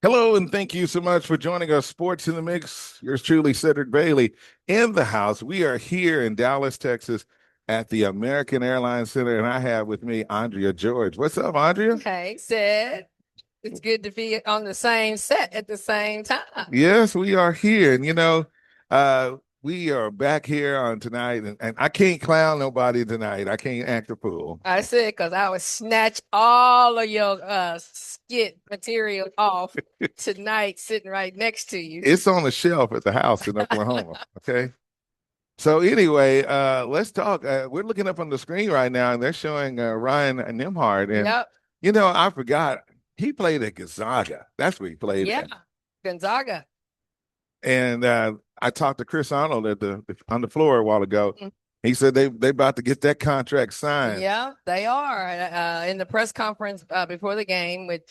Hello, and thank you so much for joining us. Sports in the Mix. Yours truly, Cedric Bailey, in the house. We are here in Dallas, Texas, at the American Airlines Center, and I have with me Andrea George. What's up, Andrea? Hey, Sid. It's good to be on the same set at the same time. Yes, we are here, and uh, we are back here on tonight, and I can't clown nobody tonight. I can't act a fool. I said because I would snatch all of your skit material off tonight, sitting right next to you. It's on the shelf at the house in Oklahoma. Okay. So anyway, let's talk. We're looking up on the screen right now, and they're showing Ryan Nimhardt. And Yep. I forgot he played at Gonzaga. That's where he played Yeah. at. Gonzaga. And I talked to Chris Arnold on the floor a while ago. Mhm. He said they about to get that contract signed. Yeah, they are in the press conference before the game with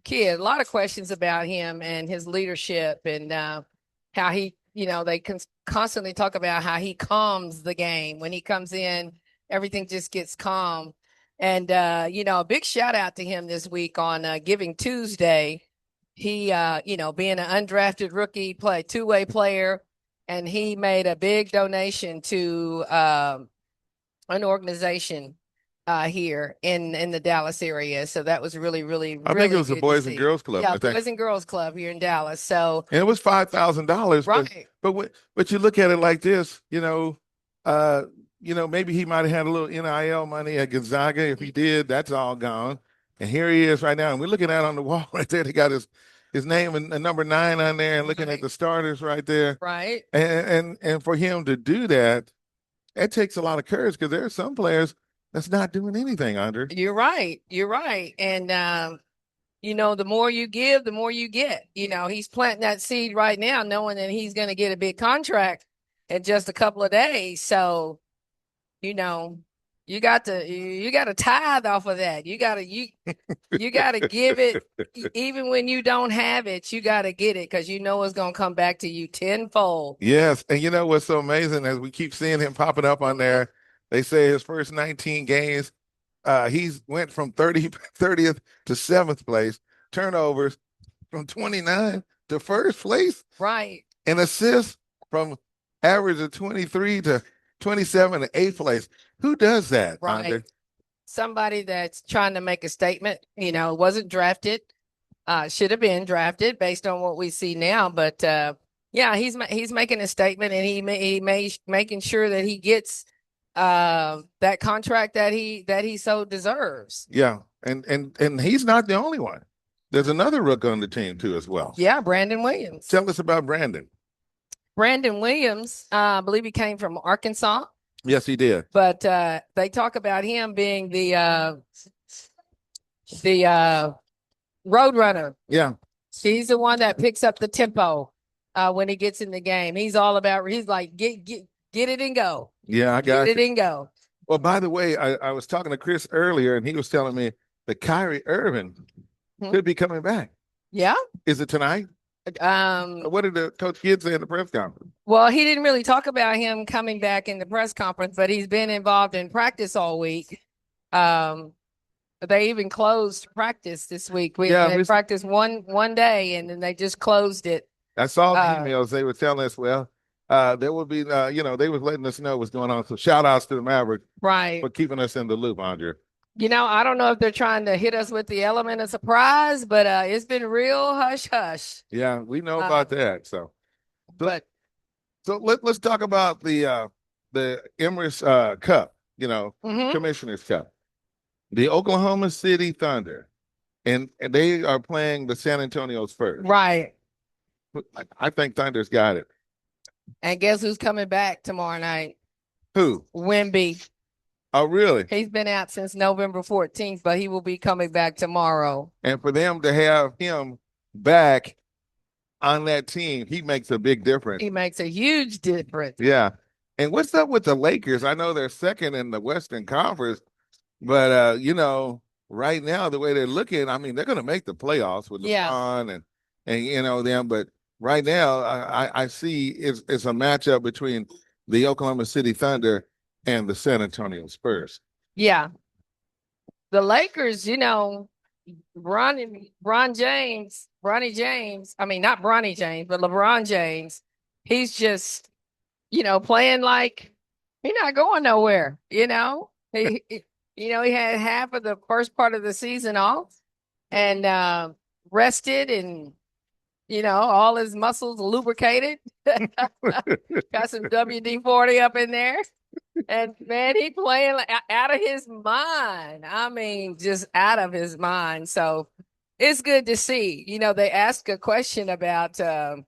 Kid. A lot of questions about him and his leadership and how he, they constantly talk about how he calms the game. When he comes in, everything just gets calm. And, a big shout out to him this week on Giving Tuesday. He, being an undrafted rookie, two-way player, and he made a big donation to an organization here in the Dallas area. So that was really, really, I really think it was the good to Boys and see. Girls Club. Yeah, I think. Boys and Girls Club here in Dallas. So And it was $5,000. right. But you look at it like this, maybe he might have had a little NIL money at Gonzaga. If he did, that's all gone. And here he is right now. And we're looking at on the wall right there. They got his name and number 9 on there, and looking at the starters right there. Right. And for him to do that, it takes a lot of courage, because there are some players that's not doing anything, Andre. You're right. You're right. And the more you give, the more you get. He's planting that seed right now, knowing that he's going to get a big contract in just a couple of days. So, you got to tithe off of that. You got to give it even when you don't have it. You got to get it because it's going to come back to you tenfold. Yes, and you know what's so amazing, as we keep seeing him popping up on there, they say his first 19 games, he's went from 30th to 7th place, turnovers from 29 to first place, Right. and assists from average of 23 to 27 to 8th place. Who does that, Right. Andre? Somebody that's trying to make a statement, wasn't drafted, should have been drafted based on what we see now. But yeah, he's making a statement, and he making sure that he gets that contract that he so deserves. Yeah, and he's not the only one. There's another rook on the team too as well. Yeah, Brandon Williams. Tell us about Brandon. Brandon Williams, I believe he came from Arkansas. Yes, he did. But they talk about him being the road runner. Yeah. He's the one that picks up the tempo when he gets in the game. He's like, get it and go. Yeah, I got it and go. Well, by the way, I was talking to Chris earlier, and he was telling me that Kyrie Irving could be coming back. Yeah. Is it tonight? What did the Coach Kidd say in the press conference? Well, he didn't really talk about him coming back in the press conference, but he's been involved in practice all week. They even closed practice this week. They practiced one day, and then they just closed it. I saw the emails. They were telling us, there will be, they was letting us know what's going on. So shout outs to the Mavericks, right, for keeping us in the loop, Andre. I don't know if they're trying to hit us with the element of surprise, but it's been real hush hush. Yeah, we know about that. So let's talk about the Emirates Cup, Commissioner's Cup. The Oklahoma City Thunder, and they are playing the San Antonio Spurs. Right. I think Thunder's got it. And guess who's coming back tomorrow night? Who? Wemby. Oh, really? He's been out since November 14th, but he will be coming back tomorrow. And for them to have him back on that team, he makes a big difference. He makes a huge difference. Yeah. And what's up with the Lakers? I know they're second in the Western Conference, but right now, the way they're looking, I mean, they're going to make the playoffs with LeBron and them. But right now, I see it's a matchup between the Oklahoma City Thunder and the San Antonio Spurs. Yeah. The Lakers, Bronny James. I mean, not Bronny James, but LeBron James. He's just, playing like he's not going nowhere. He had half of the first part of the season off and rested and all his muscles lubricated. Got some WD-40 up in there. And man, he playing out of his mind. I mean, just out of his mind. So it's good to see. They asked a question about the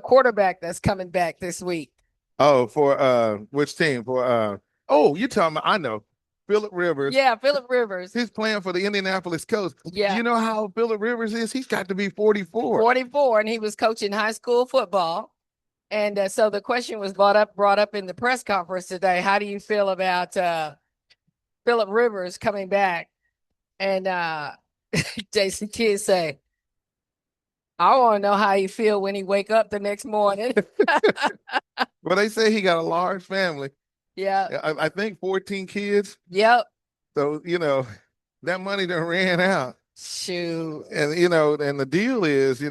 quarterback that's coming back this week. Oh, for which team? You're talking about, I know. Phillip Rivers. Yeah, Phillip Rivers. He's playing for the Indianapolis Colts. Yeah. You know how Phillip Rivers is? He's got to be 44. 44, and he was coaching high school football. And so the question was brought up in the press conference today. How do you feel about Phillip Rivers coming back? And Jason Kidd say, I want to know how you feel when he wake up the next morning. Well, they say he got a large family. Yeah. I think 14 kids. Yep. So, that money done ran out. Shoot. And, and the deal is,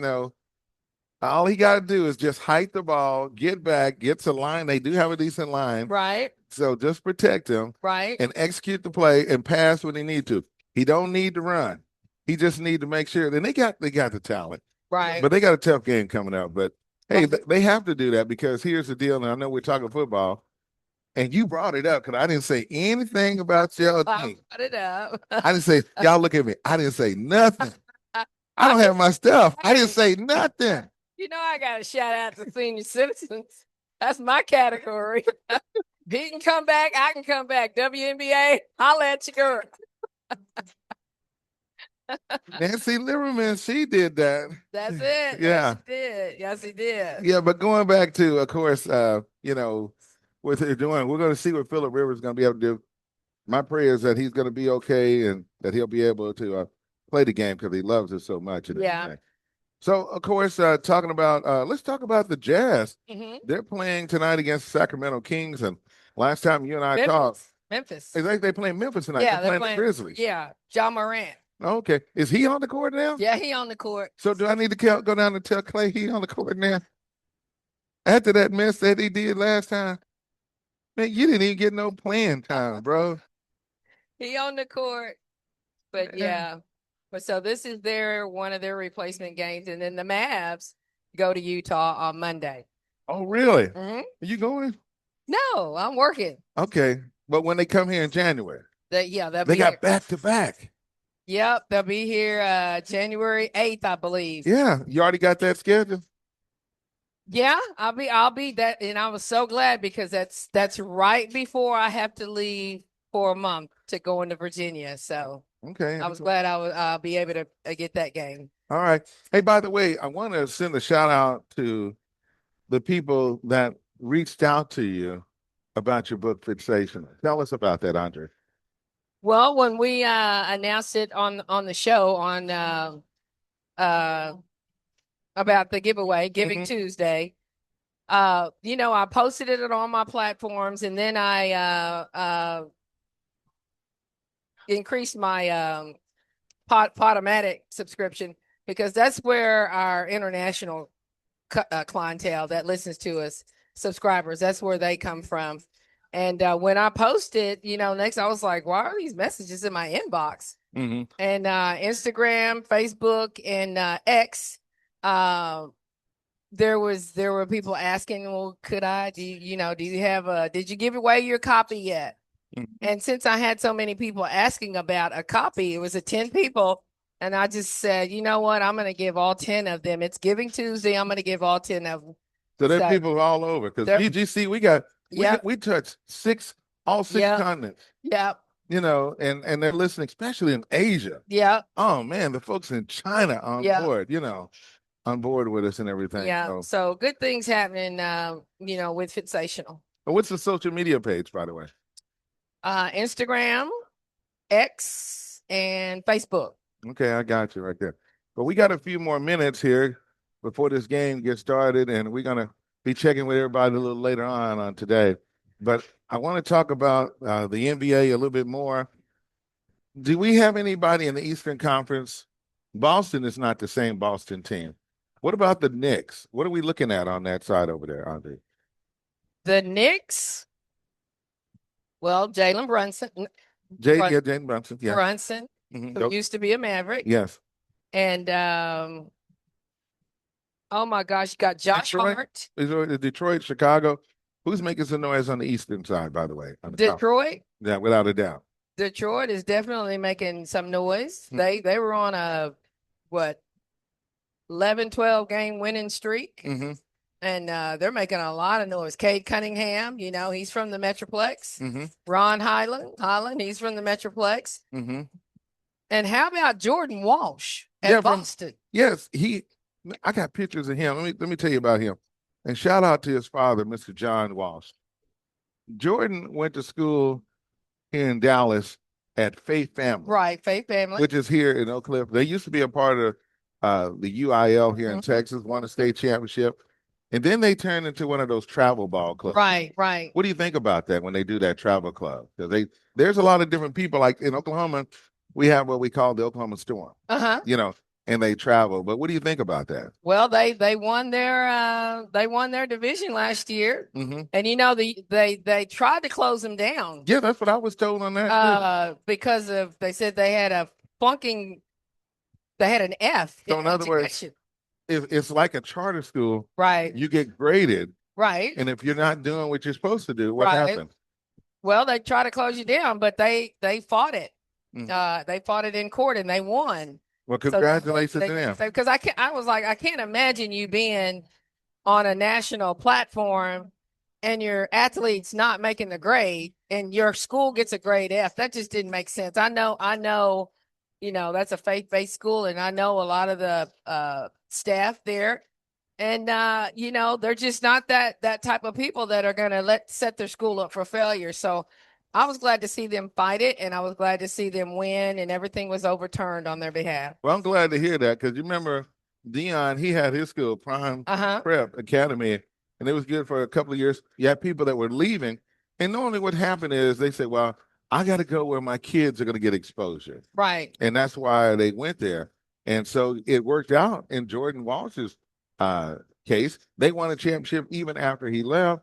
all he got to do is just hike the ball, get back, get to line. They do have a decent line. Right. So just protect him. Right. And execute the play and pass when he need to. He don't need to run. He just need to make sure. Then they got the talent. Right. But they got a tough game coming up. But, hey, they have to do that because here's the deal. And I know we're talking football. And you brought it up because I didn't say anything about y'all team. I brought it up. I didn't say, y'all look at me. I didn't say nothing. I don't have my stuff. I didn't say nothing. I got to shout out to senior citizens. That's my category. He can come back. I can come back. WNBA, holla at your girl. Nancy Lieberman, she did that. That's it. Yeah. Yes, he did. Yes, he did. Yeah, but going back to, of course, what they're doing, we're going to see what Phillip Rivers is going to be able to do. My prayer is that he's going to be okay and that he'll be able to play the game because he loves it so much. Yeah. So, of course, let's talk about the Jazz. Mm-hmm. They're playing tonight against Sacramento Kings. And last time you and I talked. Memphis. It's like they're playing Memphis tonight. Yeah, they're playing the Grizzlies. Yeah, John Morant. Okay. Is he on the court now? Yeah, he on the court. So do I need to go down and tell Clay he on the court now? After that mess that he did last time? Man, you didn't even get no playing time, bro. He on the court. But yeah. But so this is one of their replacement games. And then the Mavs go to Utah on Monday. Oh, really? Mm-hmm. Are you going? No, I'm working. Okay. But when they come here in January. They got back-to-back. Yep. They'll be here January 8th, I believe. Yeah. You already got that scheduled? Yeah, I'll be that. And I was so glad because that's right before I have to leave for a month to go into Virginia. So okay. I was glad I'll be able to get that game. All right. Hey, by the way, I want to send a shout out to the people that reached out to you about your book, Fixation. Tell us about that, Andre. Well, when we announced it on the show on about the giveaway, Giving Tuesday, I posted it on my platforms, and then I increased my Podomatic subscription because that's where our international clientele that listens to us, subscribers, that's where they come from. And when I posted, next I was like, why are these messages in my inbox? Mm-hmm. And Instagram, Facebook, and X, there were people asking, well, could I, do you have did you give away your copy yet? Mm-hmm. And since I had so many people asking about a copy, it was 10 people. And I just said, you know what? I'm going to give all 10 of them. It's Giving Tuesday. I'm going to give all 10 of them. So there are people all over because BGC, we touched all six continents. Yep. And they're listening, especially in Asia. Yeah. Oh man, the folks in China on board, on board with us and everything. Yeah. So good things happening, with Fixational. What's the social media page, by the way? Instagram, X, and Facebook. Okay, I got you right there. But we got a few more minutes here before this game gets started, and we're gonna be checking with everybody a little later on today. But I want to talk about the NBA a little bit more. Do we have anybody in the Eastern Conference? Boston is not the same Boston team. What about the Knicks? What are we looking at on that side over there, Andre? The Knicks, well, Jalen Brunson. Jalen Brunson, yeah. Brunson, who used to be a Maverick. Yes. And oh my gosh, you got Josh Hart. Detroit, Chicago. Who's making some noise on the Eastern side, by the way? Detroit. Yeah, without a doubt. Detroit is definitely making some noise. They were on a 11-12 game winning streak. And they're making a lot of noise. Cade Cunningham, he's from the Metroplex. Ron Highland, he's from the Metroplex. And how about Jordan Walsh at Boston? Yes, I got pictures of him. Let me tell you about him. And shout out to his father, Mr. John Walsh. Jordan went to school here in Dallas at Faith Family. Right, Faith Family. Which is here in Oak Cliff. They used to be a part of the UIL here in Texas, won a state championship. And then they turned into one of those travel ball clubs. Right, right. What do you think about that when they do that travel club? Because there's a lot of different people. Like in Oklahoma, we have what we call the Oklahoma Storm. And they travel. But what do you think about that? Well, they won their division last year, and they tried to close them down. Yeah, that's what I was told on that. Because they said they had an F. So in other words, it's like a charter school. Right. You get graded. Right. And if you're not doing what you're supposed to do, what happens? Well, they try to close you down, but they fought it. They fought it in court and they won. Well, congratulations to them. Because I was like, I can't imagine you being on a national platform and your athletes not making the grade and your school gets a grade F. That just didn't make sense. I know, that's a faith-based school, and I know a lot of the staff there. And, they're just not that type of people that are going to set their school up for failure. So I was glad to see them fight it, and I was glad to see them win, and everything was overturned on their behalf. Well, I'm glad to hear that because you remember Dion, he had his school, Prime Prep Academy, and it was good for a couple of years. You had people that were leaving, and normally what happened is they say, well, I got to go where my kids are going to get exposure. Right. And that's why they went there. And so it worked out in Jordan Walsh's case. They won a championship even after he left.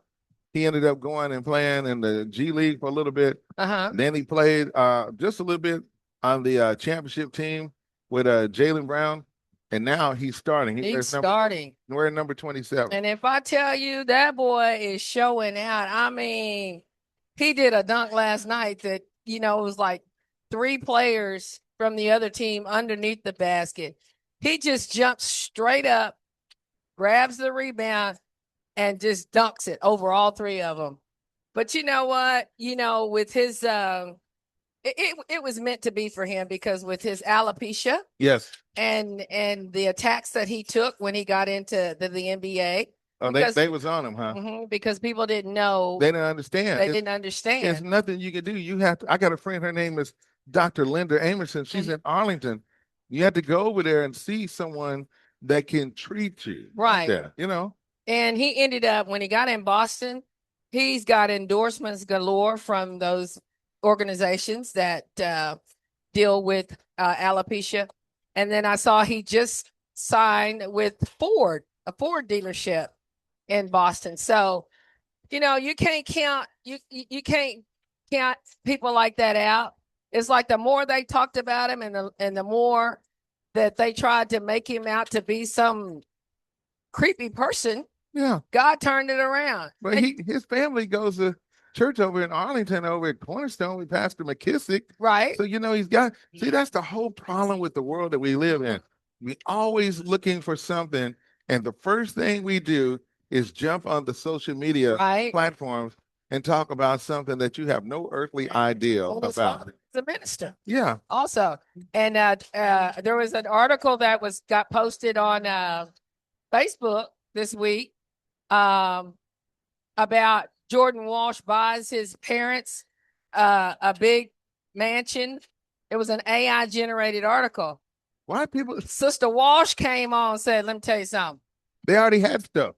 He ended up going and playing in the G League for a little bit. Then he played just a little bit on the championship team with Jalen Brown. And now he's starting. He's starting. We're at number 27. And if I tell you that boy is showing out, I mean, he did a dunk last night that, it was like 3 players from the other team underneath the basket. He just jumps straight up, grabs the rebound, and just dunks it over all 3 of them. But you know what? With his it was meant to be for him because with his alopecia, yes, and the attacks that he took when he got into the NBA. Oh, they was on him, huh? Because people didn't know. They didn't understand. They didn't understand. There's nothing you can do. You have to. I got a friend. Her name is Dr. Linda Amerson. She's in Arlington. You have to go over there and see someone that can treat you. Right. Yeah, And he ended up, when he got in Boston, he's got endorsements galore from those organizations that deal with alopecia. And then I saw he just signed with Ford, a Ford dealership in Boston. So, you can't count you can't count people like that out. It's like the more they talked about him and the more that they tried to make him out to be some creepy person. Yeah. God turned it around. But his family goes to church over in Arlington, over at Cornerstone with Pastor McKissick. Right. So, he's got, that's the whole problem with the world that we live in. We always looking for something. And the first thing we do is jump on the social media platforms and talk about something that you have no earthly idea about. The minister. Yeah. Also. And there was an article that got posted on Facebook this week about Jordan Walsh buys his parents a big mansion. It was an AI generated article. Why people? Sister Walsh came on and said, let me tell you something. They already had stuff.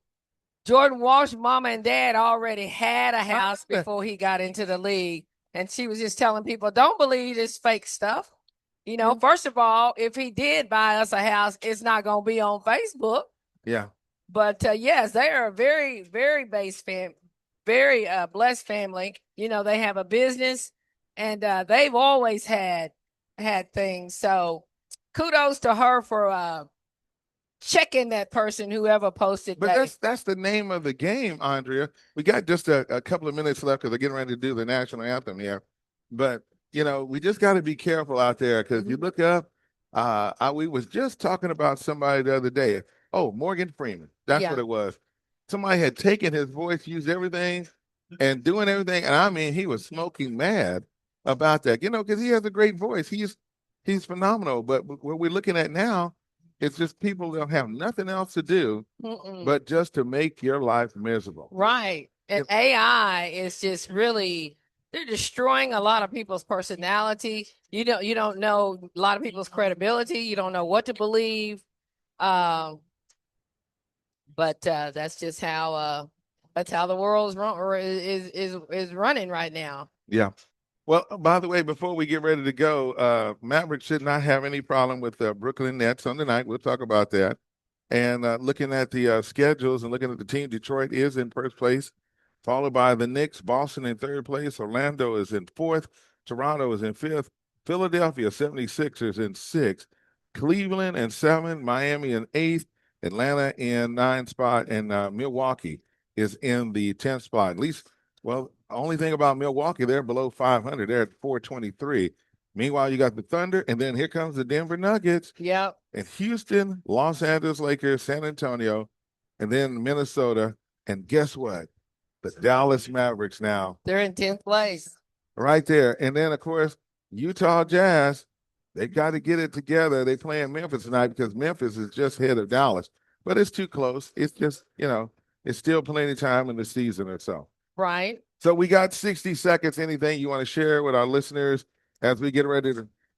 Jordan Walsh, mama and dad already had a house before he got into the league. And she was just telling people, don't believe this fake stuff. First of all, if he did buy us a house, it's not going to be on Facebook. Yeah. But yes, they are a very, very very blessed family. They have a business, and they've always had things. So kudos to her for checking that person, whoever posted but that. That's the name of the game, Andrea. We got just a couple of minutes left because they're getting ready to do the national anthem here. But we just got to be careful out there because you look up. We was just talking about somebody the other day. Oh, Morgan Freeman. That's what it was. Somebody had taken his voice, used everything, and doing everything. And I mean, he was smoking mad about that, because he has a great voice. He's phenomenal. But what we're looking at now, it's just people don't have nothing else to do but just to make your life miserable. Right. And AI is just really, they're destroying a lot of people's personality. You don't know a lot of people's credibility. You don't know what to believe. But that's just how the world is running right now. Yeah. Well, by the way, before we get ready to go, Mavericks should not have any problem with the Brooklyn Nets on tonight. We'll talk about that. And looking at the schedules and looking at the team, Detroit is in first place, followed by the Knicks, Boston in third place, Orlando is in fourth, Toronto is in fifth, Philadelphia 76ers in sixth, Cleveland in seventh, Miami in eighth, Atlanta in ninth spot, and Milwaukee is in the 10th spot. At least, well, only thing about Milwaukee, they're below 500. They're at 423. Meanwhile, you got the Thunder, and then here comes the Denver Nuggets. Yep. And Houston, Los Angeles Lakers, San Antonio, and then Minnesota. And guess what? The Dallas Mavericks now. They're in 10th place. Right there. And then, of course, Utah Jazz, they got to get it together. They play in Memphis tonight because Memphis is just ahead of Dallas. But it's too close. It's just, it's still plenty of time in the season or so. Right. So we got 60 seconds. Anything you want to share with our listeners as we get ready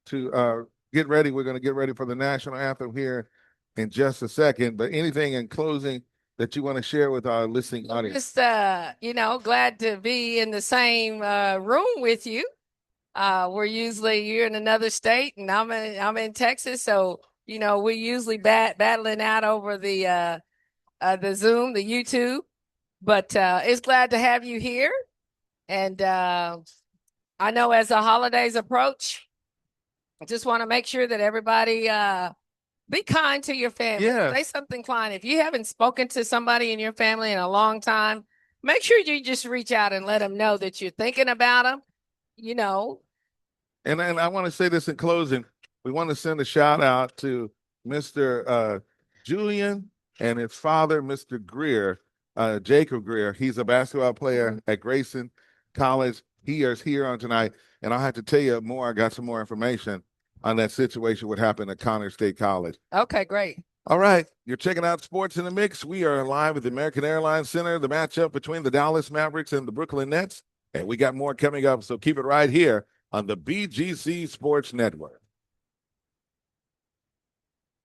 to get ready? We're going to get ready for the national anthem here in just a second. But anything in closing that you want to share with our listening audience? Just, glad to be in the same room with you. You're in another state and I'm in Texas. So, we're usually battling out over the Zoom, the YouTube. But it's glad to have you here. And I know as the holidays approach, I just want to make sure that everybody be kind to your family. Yeah. Say something kind. If you haven't spoken to somebody in your family in a long time, make sure you just reach out and let them know that you're thinking about them, And I want to say this in closing. We want to send a shout out to Mr. Julian and his father, Mr. Greer, Jacob Greer. He's a basketball player at Grayson College. He is here on tonight. And I'll have to tell you more. I got some more information on that situation, what happened at Connors State College. Okay, great. All right. You're checking out Sports in the Mix. We are live at the American Airlines Center, the matchup between the Dallas Mavericks and the Brooklyn Nets. And we got more coming up. So keep it right here on the BGC Sports Network.